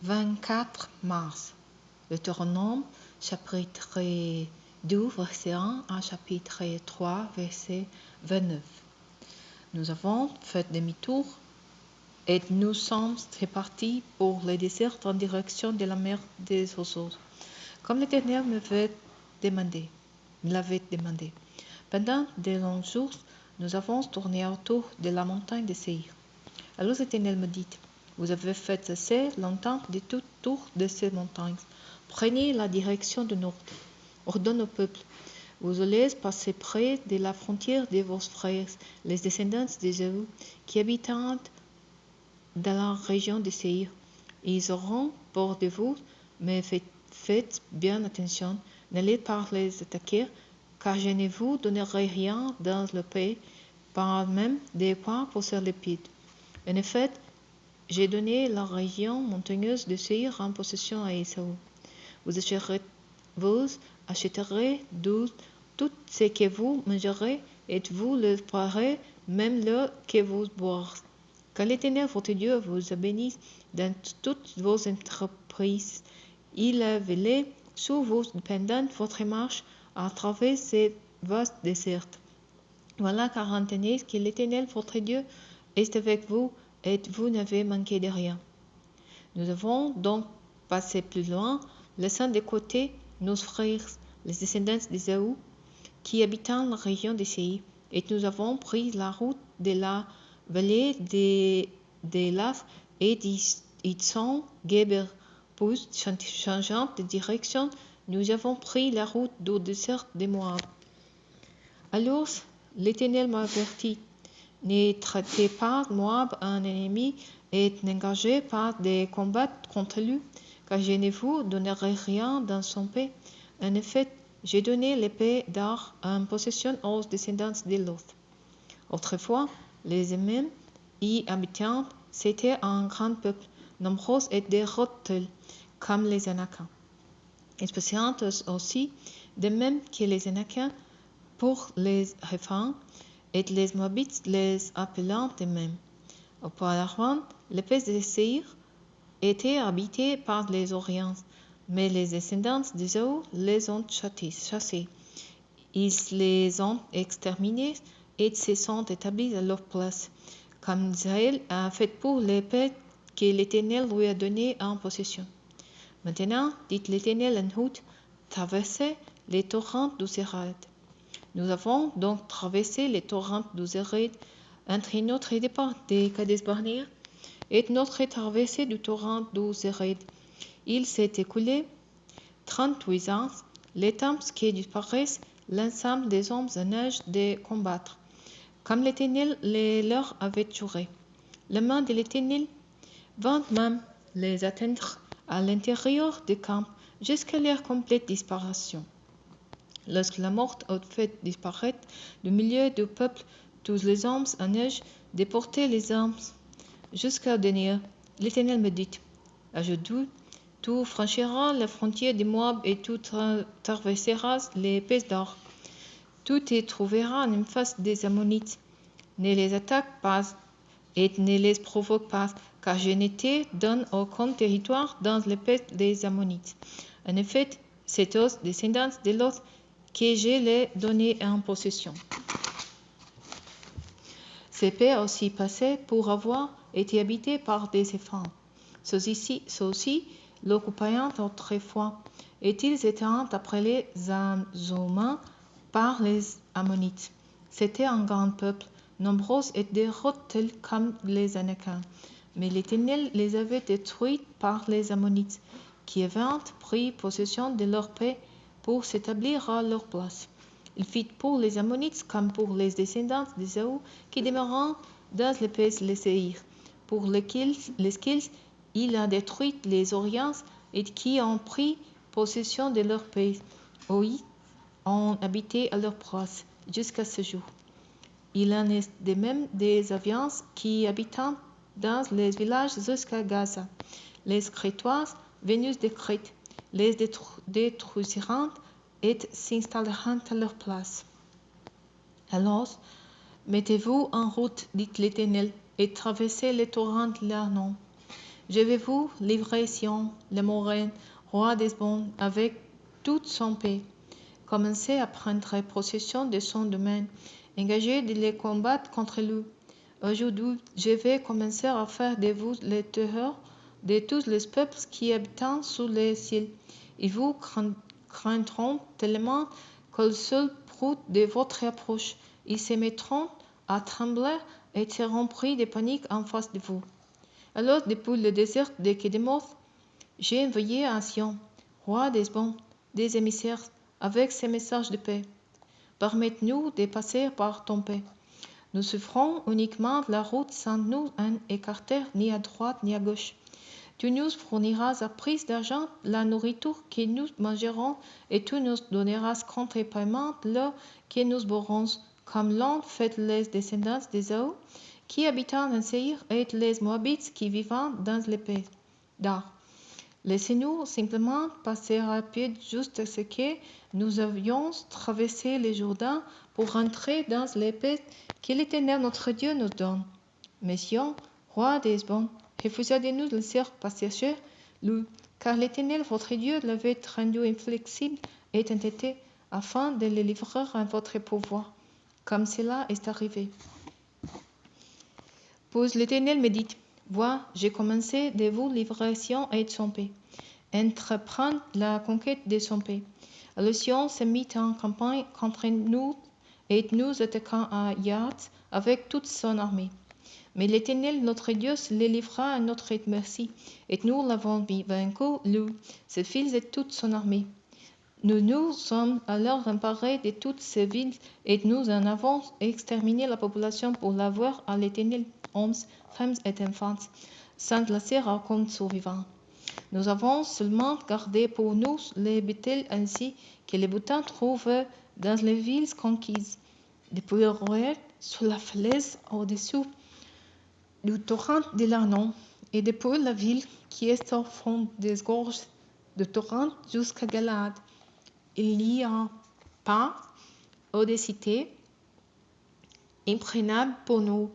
24 mars. Deutéronome, chapitre 2, verset 1 à chapitre 3, verset 29. Nous avons fait demi-tour et nous sommes repartis pour le désert en direction de la mer des Oiseaux, comme l'Éternel me l'avait demandé. Pendant de longs jours, nous avons tourné autour de la montagne de Séir. Alors l'Éternel me dit: vous avez fait assez longtemps de tout tour de ces montagnes. Prenez la direction du nord. Ordonne au peuple: vous allez passer près de la frontière de vos frères, les descendants d'Ésaü, qui habitent dans la région de Séir. Ils auront peur de vous, mais faites bien attention, n'allez pas les attaquer, car je ne vous donnerai rien dans le pays, pas même des points pour se les pieds. En effet, j'ai donné la région montagneuse de Séir en possession à Ésaü. Vous achèterez tout ce que vous mangerez, et vous le boirez, même l'eau que vous boirez. Que l'Éternel votre Dieu vous bénisse dans toutes vos entreprises. Il a veillé sur vous pendant votre marche à travers ces vastes déserts. Voilà 40 années que l'Éternel votre Dieu est avec vous, et vous n'avez manqué de rien. Nous avons donc passé plus loin, laissant de côté nos frères, les descendants d'Ésaü, qui habitent la région de Séir, et nous avons pris la route de la vallée de Laf et d'Itzon Geber. Puis, changeant de direction, nous avons pris la route du désert de Moab. Alors l'Éternel m'a averti: ne traitez pas Moab un ennemi et n'engagez pas de combat contre lui, car je ne vous donnerai rien dans son pays. En effet, j'ai donné l'épée d'Ar en possession aux descendants de Lot. Autrefois, les Hémènes y habitant, c'était un grand peuple, nombreux et déroutés, comme les Anakiens. Ils possédaient aussi, de même que les Anakiens, pour les Réphaïm, et les Moabites les appelant de même. Auparavant, le pays de Séir était habité par les Orients, mais les descendants d'Ésaü les ont chassés. Ils les ont exterminés et se sont établis à leur place, comme Israël a fait pour les pays que l'Éternel lui a donnés en possession. Maintenant, dit l'Éternel en Hud, traversez les torrents du Zéred. Nous avons donc traversé les torrents du Zéred entre notre départ de Kadesh-Barnéa et notre traversée du torrent du Zéred. Il s'est écoulé 38 ans, les temps qui disparaissent l'ensemble des hommes en âge de combattre, comme l'Éternel leur avait juré. La main de l'Éternel vint même les atteindre à l'intérieur des camps jusqu'à leur complète disparition. Lorsque la mort a fait disparaître du milieu du peuple tous les hommes en âge de porter les armes jusqu'à dernier, l'Éternel me dit: ajoute, tu franchiras la frontière de Moab et tu traverseras les pays d'Or. Tu te trouveras en face des Ammonites. Ne les attaque pas et ne les provoque pas, car je ne te donne aucun territoire dans le pays des Ammonites. En effet, c'est aux descendants de Lot que je l'ai donné en possession. Ces pays aussi passés pour avoir été habités par des enfants. Ceux-ci l'occupaient autrefois, et ils étaient appelés Zamzoumins par les Ammonites. C'était un grand peuple, nombreux et déroutés comme les Anakiens. Mais l'Éternel les avait détruits par les Ammonites, qui avaient pris possession de leur pays pour s'établir à leur place. Il fit pour les Ammonites comme pour les descendants d'Ésaü qui demeurent dans le pays de Séir, pour lesquels il a détruit les Orients et qui ont pris possession de leur pays, où ils ont habité à leur place jusqu'à ce jour. Il en est de même des Aviens qui habitent dans les villages jusqu'à Gaza. Les Crétois venus de Crète les détruisiront et s'installeront à leur place. Alors, mettez-vous en route, dit l'Éternel, et traversez les torrents de l'Arnon. Je vais vous livrer Sion, l'Amoréen, roi d'Hesbon, avec toute son paix. Commencez à prendre possession de son domaine, engagez de les combattre contre lui. Aujourd'hui, je vais commencer à faire de vous les terreurs de tous les peuples qui habitent sous les cieux. Ils vous craindront tellement que le seul bruit de votre approche, ils se mettront à trembler et seront pris de panique en face de vous. Alors, depuis le désert de Kédemoth, j'ai envoyé à Sion, roi d'Hesbon, des émissaires avec ces messages de paix. Permette-nous de passer par ton paix. Nous souffrons uniquement de la route sans nous en écarter ni à droite ni à gauche. Tu nous fourniras à prise d'argent la nourriture que nous mangerons et tu nous donneras contre paiement l'eau que nous boirons, comme l'ont fait les descendants d'Ésaü qui habitent en Séir et les Moabites qui vivent dans les pays d'Ar. Laissez-nous simplement passer rapide jusqu'à ce que nous avions traversé le Jourdain pour entrer dans les pays que l'Éternel notre Dieu nous donne. Mais Sion, roi d'Hesbon, refusa de nous laisser passer lui, car l'Éternel votre Dieu l'avait rendu inflexible et entêté afin de le livrer à votre pouvoir, comme cela est arrivé. Puis l'Éternel me dit, vois, j'ai commencé de vous livrer Sion et son pays, entreprendre la conquête de son pays. Alors Sion se mit en campagne contre nous et nous attaquons à Yahath avec toute son armée. Mais l'Éternel, notre Dieu, se les livra à notre merci, et nous l'avons vaincu, lui, ses fils et toute son armée. Nous nous sommes alors emparés de toutes ces villes, et nous en avons exterminé la population pour l'avoir à l'Éternel, hommes, femmes et enfants, sans laisser aucun survivant. Nous avons seulement gardé pour nous les bétails ainsi que les boutins trouvés dans les villes conquises. Depuis le royaume, sur la falaise au-dessus du torrent de l'Arnon, et depuis la ville qui est au fond des gorges du torrent jusqu'à Galaad, il n'y a pas des cités imprenables pour nous,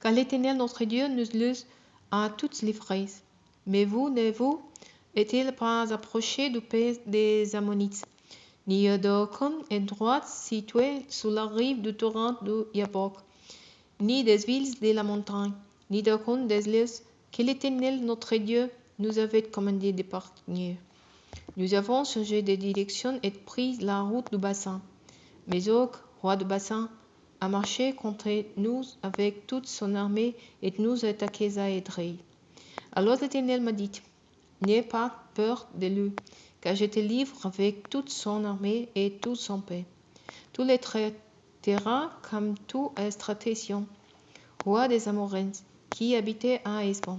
car l'Éternel notre Dieu nous les a toutes livrées. Mais vous ne vous est-il pas approché du pays des Ammonites, ni d'aucun endroit situé sur la rive du torrent du Yabok, ni des villes de la montagne, ni d'aucun des lieux que l'Éternel notre Dieu nous avait commandé d'épargner. Nous avons changé de direction et pris la route du bassin. Mais Og, roi du bassin, a marché contre nous avec toute son armée et nous a attaqués à Édrei. Alors l'Éternel m'a dit, n'aie pas peur de lui, car je te livre avec toute son armée et tout son paix. Tu les traiteras comme tu es traité Sion, roi des Amoréens, qui habitait à Hesbon.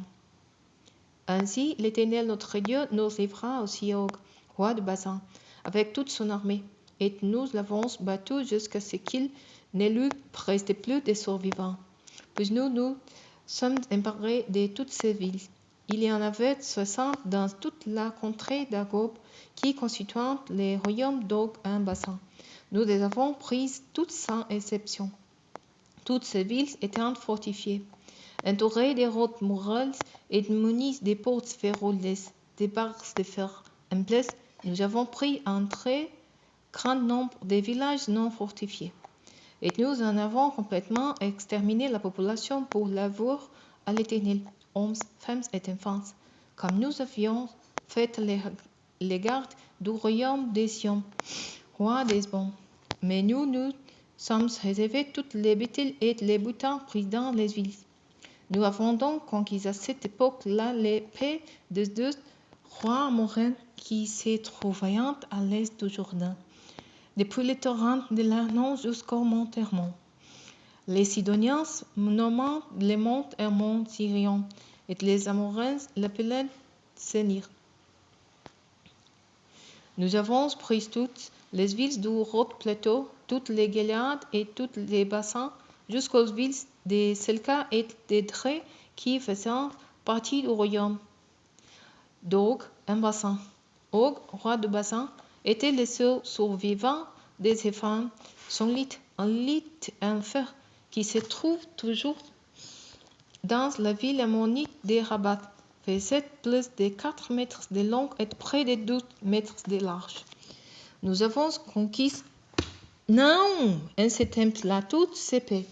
Ainsi, l'Éternel notre Dieu nous livra aussi Og, roi de Basan, avec toute son armée, et nous l'avons battu jusqu'à ce qu'il ne lui reste plus de survivants. Puis nous sommes emparés de toutes ces villes. Il y en avait 60 dans toute la contrée d'Agob qui constituent les royaumes d'Og en Basan. Nous les avons prises toutes sans exception. Toutes ces villes étant fortifiées, entourées des routes murales et munies des portes verrouillées, des barres de fer. En place, nous avons pris un très grand nombre de villages non fortifiés. Et nous en avons complètement exterminé la population pour l'avoir à l'Éternel, hommes, femmes et enfants, comme nous avions fait les gardes du royaume des Sion, roi d'Hesbon. Mais nous sommes réservés toutes les bétails et les boutins pris dans les villes. Nous avons donc conquis à cette époque-là les pays des deux rois amoréens qui se trouvaient à l'est du Jourdain, depuis le torrent de l'Arnon jusqu'au mont Hermon. Les Sidoniens nommant le mont Hermon Sirion, et les Amoréens l'appelaient Sénir. Nous avons pris toutes les villes du haut plateau, toutes les Gilead et tous les bassins, jusqu'aux villes de Selka et d'Édrei qui faisaient partie du royaume d'Og en Bassan. Og, roi de Bassan, était le seul survivant des femmes, son lit, un lit en fer qui se trouve toujours dans la ville ammonite de Rabat, faisait plus de 4 mètres de long et près de 12 mètres de large. Nous avons conquis un certain plateau épais.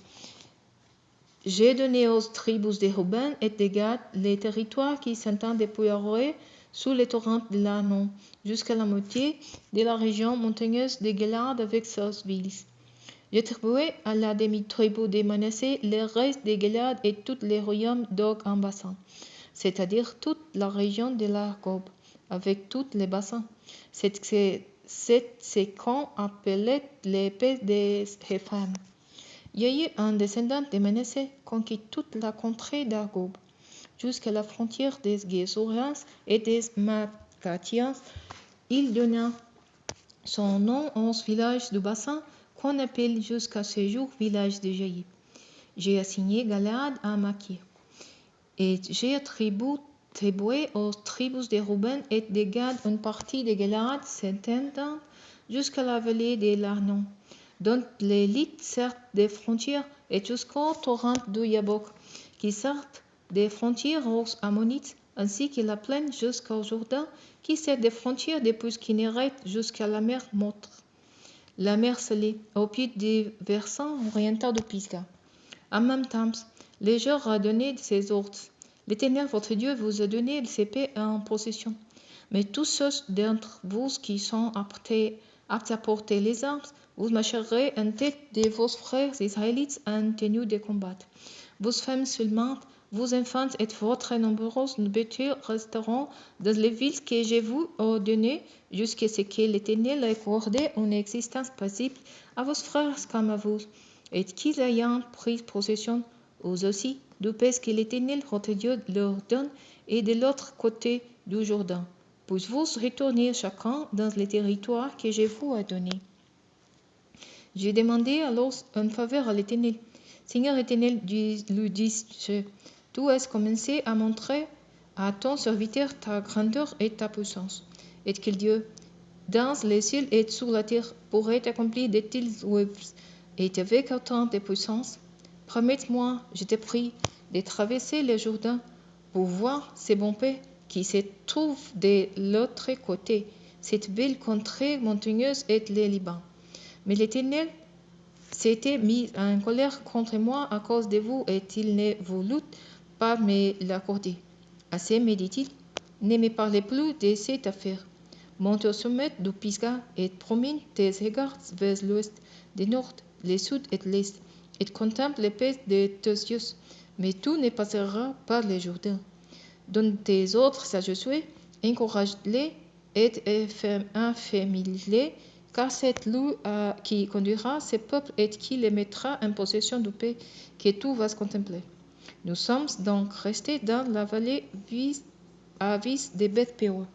J'ai donné aux tribus de Ruben et de Gad les territoires qui s'étendent depuis Aroë sous les torrents de l'Arnon jusqu'à la moitié de la région montagneuse de Galaad avec ses villes. J'ai attribué à la demi-tribu de Manassé le reste de Galaad et tous les royaumes d'Og en bassin, c'est-à-dire toute la région de l'Argob, avec tous les bassins. C'est ce qu'on appelait l'épée des Ephraim. Il y a eu un descendant de Manassé conquis toute la contrée d'Argob, jusqu'à la frontière des Gésuriens et des Maccathiens. Il donna son nom aux villages du bassin qu'on appelle jusqu'à ce jour village de Jaïb. J'ai assigné Galaad à Makir. Et j'ai attribué aux tribus de Ruben et de Gad une partie de Galaad s'étendant jusqu'à la vallée de l'Arnon, dont l'élite sert des frontières et jusqu'au torrent du Yabok, qui sert des frontières aux Ammonites, ainsi que la plaine jusqu'au Jourdain, qui sert des frontières depuis Kinéret jusqu'à la mer Morte, la mer Salée, au pied du versant oriental de Pisgah. En même temps, l'Égypte a donné ses ordres. L'Éternel votre Dieu vous a donné ces pays en possession. Mais tous ceux d'entre vous qui sont aptes à porter les armes, vous marcherez en tête de vos frères israélites en tenue de combat. Vos femmes seulement, vos enfants et votre nombreuse nourriture resteront dans les villes que je vous ai données, jusqu'à ce que l'Éternel ait accordé une existence paisible à vos frères comme à vous, et qu'ils aient pris possession, eux aussi, du pays que l'Éternel votre Dieu leur donne, et de l'autre côté du Jourdain. Puis-vous retourner chacun dans les territoires que je vous ai donnés. J'ai demandé alors une faveur à l'Éternel. Seigneur Éternel, lui dis-je, tu as commencé à montrer à ton serviteur ta grandeur et ta puissance. Et que Dieu, dans les cieux et sur la terre, pourrait accomplir de telles œuvres, et avec autant de puissance, promets-moi, je te prie, de traverser le Jourdain pour voir ce bon pays qui se trouve de l'autre côté, cette belle contrée montagneuse et le Liban. Mais l'Éternel s'était mis en colère contre moi à cause de vous, et il ne voulut pas me l'accorder. Assez me dit-il, ne me parlez plus de cette affaire. Monte au sommet du Pisgah et promène tes regards vers l'ouest, le nord, le sud et l'est, et contemple les pays de tes yeux. Mais tu ne passeras pas le Jourdain. Donne tes ordres à Josué, encourage-les et affermis-les, car c'est lui qui conduira ce peuple et qui les mettra en possession du pays que tu vas contempler. Nous sommes donc restés dans la vallée à vis de Beth-Péor.